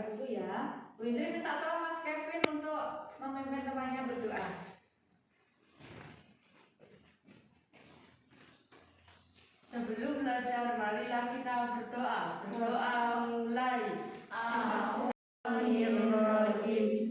dulu ya. Bu Indri minta tolong Mas Kevin untuk memimpin temannya berdoa. Sebelum belajar, marilah kita berdoa. Berdoa mulai. Bismillahirrahmanirrahim.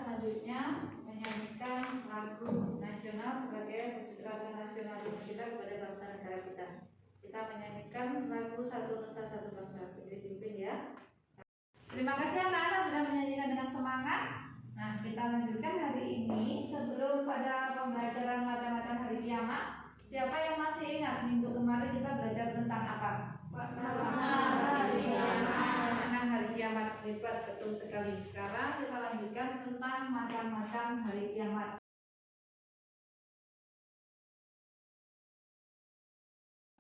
Selanjutnya menyanyikan lagu nasional sebagai wujud rasa nasionalisme kita kepada bangsa negara kita. Kita menyanyikan lagu Satu Nusa Satu Bangsa. Dipimpin ya. Terima kasih anak-anak sudah menyanyikan dengan semangat. Nah, kita lanjutkan hari ini sebelum pada pembelajaran macam-macam hari kiamat. Siapa yang masih ingat minggu kemarin kita belajar tentang apa? Hari kiamat. Hebat, betul sekali. Sekarang kita lanjutkan tentang macam-macam hari kiamat.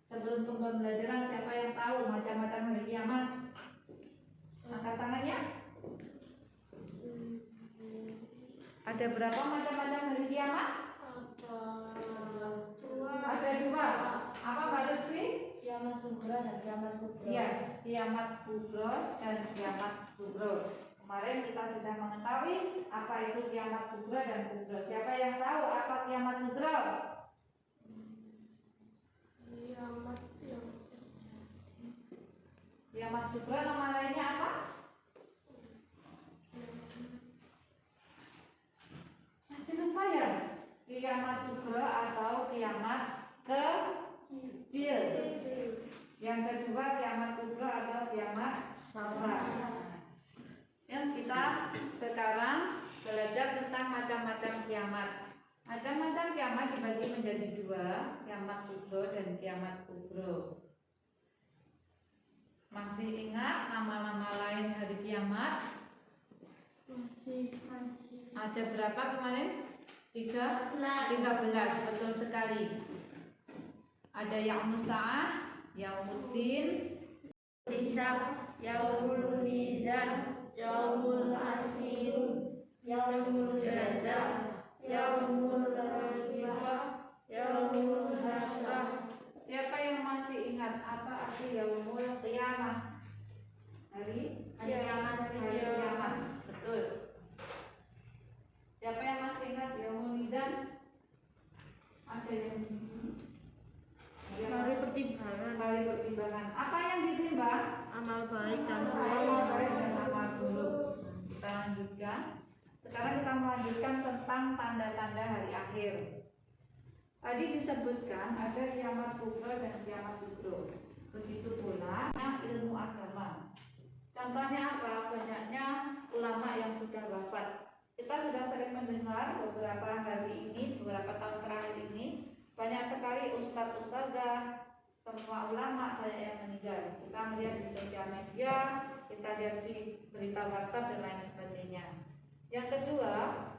Sebelum pembelajaran, siapa yang tahu macam-macam hari kiamat? Angkat tangannya. Ada berapa macam-macam hari kiamat? Ada dua. Apa Mbak Lutfi? Kiamat Sugra dan kiamat kubro. Iya, kiamat kubro dan kiamat kubro. Kemarin kita sudah mengetahui apa itu kiamat kubro dan kubro. Siapa yang tahu apa kiamat kubro? Kiamat kubro nama lainnya apa? Masih lupa ya? Kiamat kubro atau kiamat kecil. Yang kedua kiamat kubro atau kiamat sagra. Yang kita sekarang belajar tentang macam-macam kiamat. Macam-macam kiamat dibagi menjadi dua, kiamat kubro dan kiamat kubro. Masih ingat nama-nama lain hari kiamat? Masih. Ada berapa kemarin? 13, betul sekali. Ada Yaumus Sa'ah, Yaumuddin, Hisab, Yaumul Mizan, Yaumul Asir, Yaumul Jaza, Yaumul Rajifah, Yaumul Hasyr. Siapa yang masih ingat apa arti Yaumul Qiyamah? Hari kiamat. Betul. Siapa yang masih ingat Yaumul Mizan? Ada yang hari pertimbangan. Apa yang ditimbang? Amal baik dan amal buruk. Kita lanjutkan. Sekarang kita melanjutkan tentang tanda-tanda hari akhir. Tadi disebutkan ada kiamat kubro dan kiamat kubro. Begitu pula ilmu agama. Contohnya apa? Banyaknya ulama yang sudah wafat. Kita sudah sering mendengar beberapa hari ini, beberapa tahun terakhir ini, banyak sekali ustadz-ustadzah, semua ulama banyak yang meninggal. Kita melihat di sosial media, kita lihat di berita WhatsApp dan lain sebagainya. Yang kedua,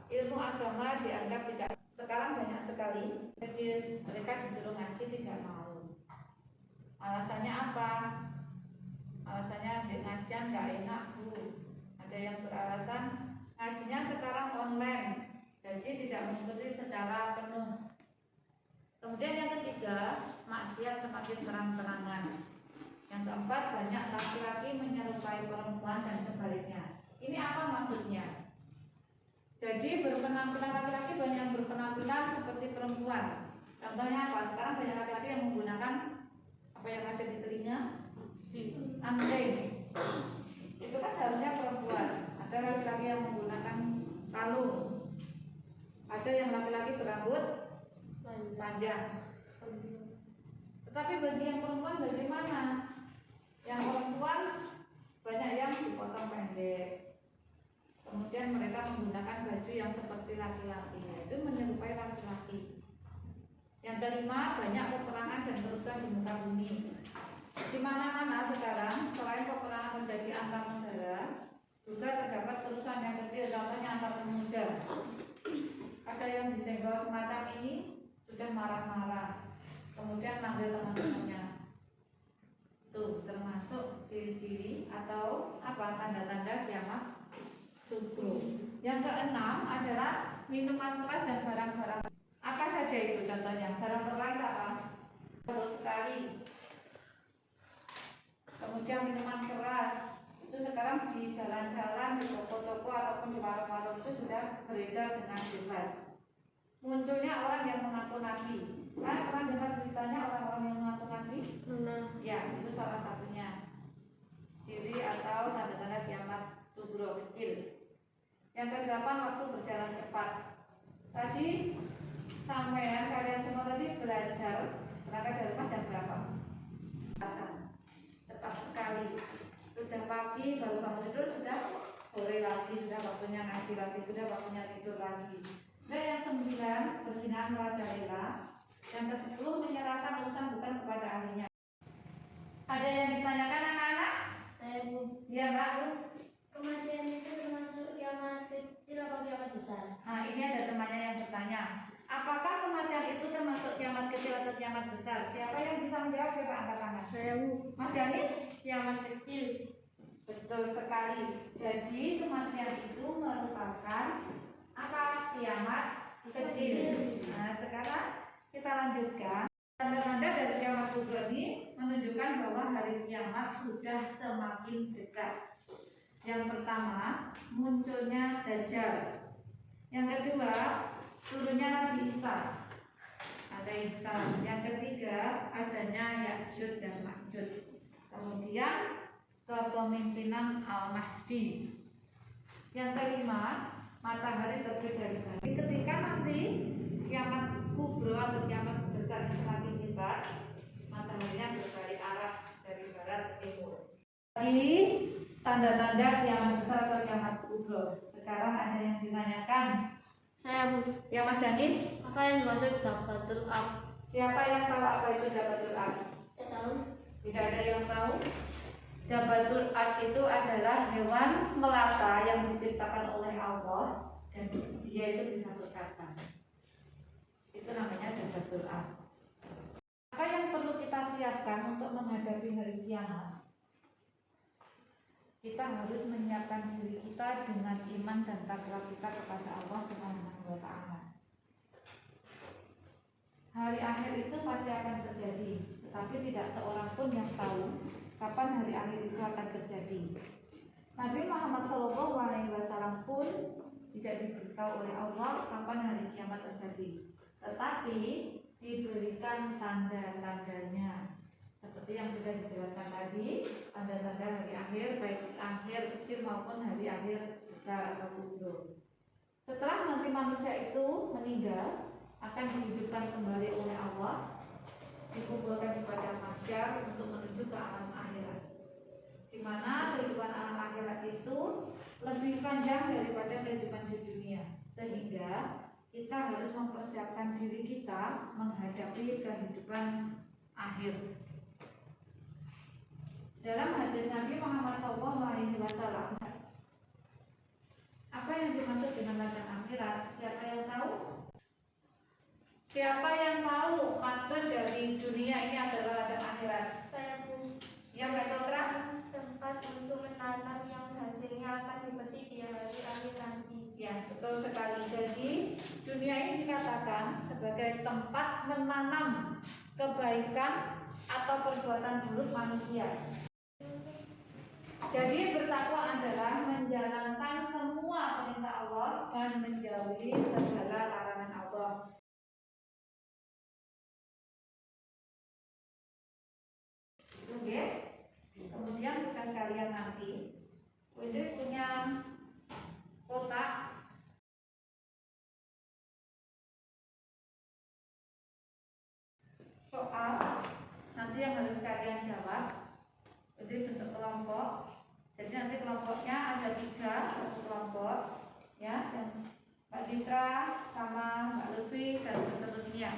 ilmu agama dianggap tidak. Sekarang banyak sekali mereka disuruh ngaji tidak mau. Alasannya apa? Alasannya di ngajian nggak enak Bu. Ada yang beralasan ngajinya sekarang online, jadi tidak mengikuti secara penuh. Kemudian yang ketiga, maksiat semakin terang-terangan. Yang keempat, banyak laki-laki menyerupai perempuan dan sebaliknya. Ini apa maksudnya? Jadi berpenampilan laki-laki banyak yang berpenampilan seperti perempuan. Contohnya apa? Sekarang banyak laki-laki yang menggunakan apa yang ada di telinga? Anting. Itu kan seharusnya perempuan. Ada laki-laki yang menggunakan kalung. Ada yang laki-laki berambut panjang. Tetapi bagi yang perempuan bagaimana? Yang perempuan banyak yang dipotong pendek. Kemudian kemudian mereka menggunakan baju yang seperti laki-laki, itu menyerupai laki-laki. Yang kelima, banyak peperangan dan kerusuhan di muka bumi. Di mana-mana sekarang, selain peperangan terjadi antar negara, juga terdapat kerusuhan yang kecil, contohnya antar pemuda. Ada yang disenggol semacam ini sudah marah-marah, kemudian manggil teman-temannya. Tuh, termasuk ciri-ciri atau tanda-tanda kiamat subro. Yang keenam adalah minuman keras dan barang-barang. Apa saja itu contohnya? Barang keras apa? Betul sekali. Kemudian minuman keras itu sekarang di jalan-jalan, di toko-toko ataupun di warung-warung itu sudah beredar dengan bebas. Munculnya orang yang mengaku nabi. Kan pernah dengar beritanya orang-orang yang mengaku nabi? Ya, itu salah satunya. Ciri atau tanda-tanda kiamat subro kecil. Yang kedelapan, waktu berjalan cepat. Tadi sampean kalian semua tadi belajar berangkat dari rumah jam berapa? Tepat sekali. Sudah pagi baru bangun tidur, sudah sore lagi, sudah waktunya ngaji lagi, sudah waktunya tidur lagi. Dan yang 9, bersinar merajalela. Yang ke-10, menyerahkan urusan bukan kepada ahlinya. Ada yang ditanyakan anak-anak? Saya Bu. Iya Mbak. Kematian itu termasuk kiamat kecil atau kiamat besar? Nah, ini ada temannya yang bertanya. Apakah kematian itu termasuk kiamat kecil atau kiamat besar? Siapa yang bisa menjawab? Coba angkat tangan. Saya Bu. Mas Danis? Kiamat kecil. Betul sekali. Jadi kematian itu merupakan apa? Kiamat kecil. Nah, sekarang kita lanjutkan. Tanda-tanda dari kiamat kubra ini menunjukkan bahwa hari kiamat sudah semakin dekat. Yang pertama, munculnya Dajjal. Yang kedua, turunnya Nabi Isa alaihissalam. Yang ketiga, adanya Ya'juj dan Ma'juj. Kemudian kepemimpinan Al-Mahdi. Yang kelima, matahari terbit dari barat. Ketika nanti kiamat kubra atau kiamat besar semakin dekat, mataharinya berbalik arah dari barat ke timur. Lagi tanda-tanda kiamat besar atau kiamat kubra. Sekarang ada yang ditanyakan. Saya Bu. Ya Mas Danis, Apa yang dimaksud Dabatul Ab? siapa yang tahu apa itu Dabatul Ad? Saya tahu. Tidak ada yang tahu. Dabatul Ad itu adalah hewan melata yang diciptakan oleh Allah dan dia itu bisa berkata. Itu namanya Dabatul Ad. Apa yang perlu kita siapkan untuk menghadapi hari kiamat? Kita harus menyiapkan diri kita dengan iman dan takwa kita kepada Allah Subhanahu wa Ta'ala. Hari akhir itu pasti akan terjadi, tetapi tidak seorang pun yang tahu kapan hari akhir itu akan terjadi. Nabi Muhammad SAW pun tidak diberitahu oleh Allah kapan hari kiamat terjadi, tetapi diberikan tanda-tandanya. Seperti yang sudah dijelaskan tadi, tanda-tanda hari akhir, baik akhir kecil maupun hari akhir besar atau kubra. Setelah nanti manusia itu meninggal, akan dihidupkan kembali oleh Allah, dikumpulkan di padang mahsyar untuk menuju ke alam akhirat. Di mana kehidupan alam akhirat itu lebih panjang daripada kehidupan di dunia, sehingga kita harus mempersiapkan diri kita menghadapi kehidupan akhir. Dalam hadis Nabi Muhammad SAW, apa yang dimaksud dengan ladang akhirat? Siapa yang tahu? Siapa yang tahu maksud dari dunia ini adalah ladang akhirat? Saya Bu. Ya Mbak Totra? Tempat untuk menanam yang hasilnya akan dipetik di hari akhir nanti. Ya, betul sekali. Jadi dunia ini dikatakan sebagai tempat menanam kebaikan atau perbuatan buruk manusia. Jadi bertakwa adalah menjalankan semua perintah Allah dan menjauhi segala larangan Allah. Oke. Kemudian tugas kalian nanti, ini punya kotak soal nanti yang harus kalian jawab. Jadi bentuk kelompok. Jadi nanti kelompoknya ada 3, satu kelompok. Citra sama Mbak Lutfi dan seterusnya.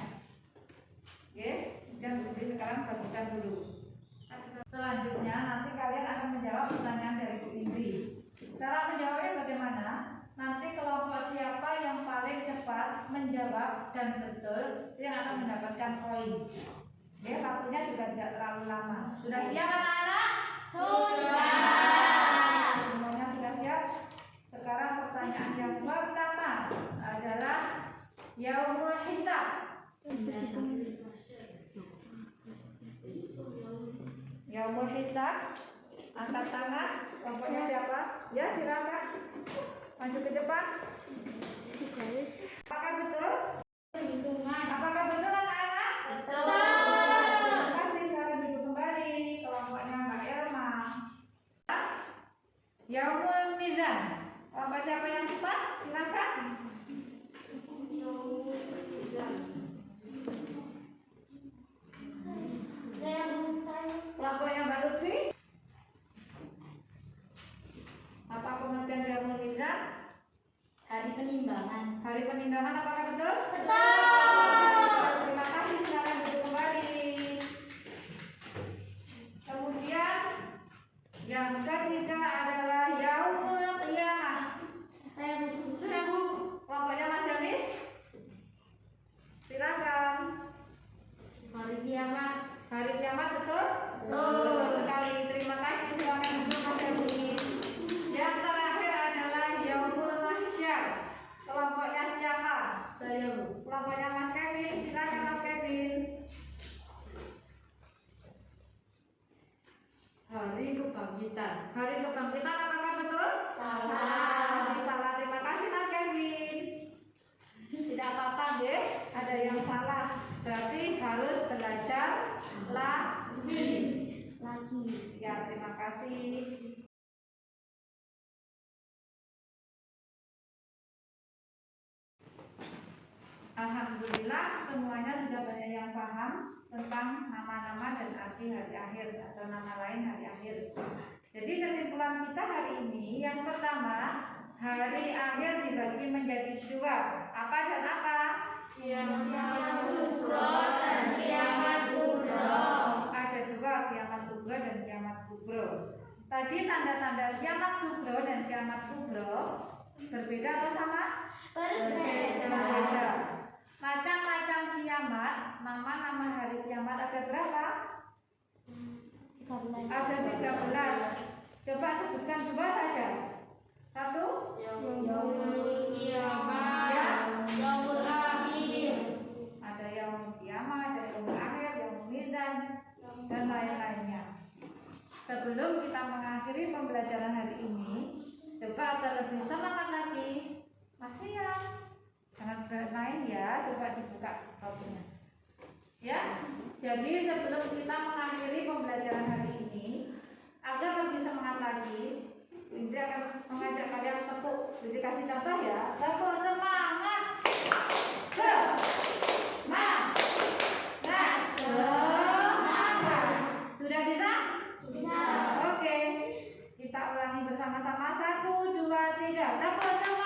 Oke, dan sekarang bagikan dulu. Selanjutnya nanti kalian akan menjawab pertanyaan dari Bu Indri. Cara menjawabnya bagaimana? Nanti kelompok siapa yang paling cepat menjawab dan betul yang akan mendapatkan poin. Oke, waktunya juga tidak terlalu lama. Sudah siap anak-anak? Sudah. Semuanya sudah siap? Sekarang pertanyaan yang pertama adalah Yaumul Hisab. Yaumul Hisab, angkat tangan. Kelompoknya siapa? Ya, silakan maju ke depan. Apakah betul? Perhitungan. Apakah betul anak-anak? Betul. Terima kasih. Sekarang duduk kembali. Kelompoknya Mbak Elma. Yaumul Mizan. Kelompok siapa yang cepat? Silakan. Kelompoknya Mbak Lutfi. Apa pengertian Yaumul Mizan? Hari penimbangan. Hari penimbangan apakah betul? Betul. Terima kasih, silakan duduk kembali. Kemudian yang ketiga adalah Yaumul Qiyamah. Saya Bu. Kelompoknya Mas Janis. Silakan. Hari kiamat. Hari kiamat betul? Betul. Sekali. Terima kasih, silakan duduk Mas Janis. Yang terakhir adalah Yaumul Mahsyar. Kelompoknya siapa? Saya Bu. Kelompoknya Mas Kevin. Silakan Mas Kevin. Hari kebangkitan. Hari kebangkitan apakah betul? Salah. Salah. Terima kasih Mas Kevin. Tidak apa-apa deh, ada yang salah. Berarti harus belajar lagi. Ya, terima kasih. Alhamdulillah semuanya sudah banyak yang paham tentang nama-nama dan arti hari akhir atau nama lain hari akhir. Jadi kesimpulan kita hari ini yang pertama, hari akhir dibagi menjadi dua. Apa dan apa? Kiamat Sugra dan kiamat kubro. Ada dua, kiamat sugro dan kiamat kubro. Tadi tanda-tanda kiamat sugro dan kiamat kubro berbeda atau sama? Berbeda. Macam-macam kiamat, nama-nama hari kiamat ada berapa? Ada 13. Coba sebutkan dua saja. Satu? Yaumul kiamat. Ya. Yaumul akhir. Ada yaumul kiamat, ada yaumul akhir, yaumul mizan, dan lain-lainnya. Sebelum kita mengakhiri pembelajaran hari ini, coba agar lebih semangat lagi. Masih ya? Jangan bermain ya, coba dibuka bukunya. Ya, jadi sebelum kita mengakhiri pembelajaran hari ini, agar lebih semangat lagi, Indri akan mengajak kalian tepuk. Jadi kasih contoh ya, tepuk semangat. Semangat. Semangat. Sudah bisa? Bisa. Oke, kita ulangi bersama-sama. 1, 2, 3. Tepuk semangat.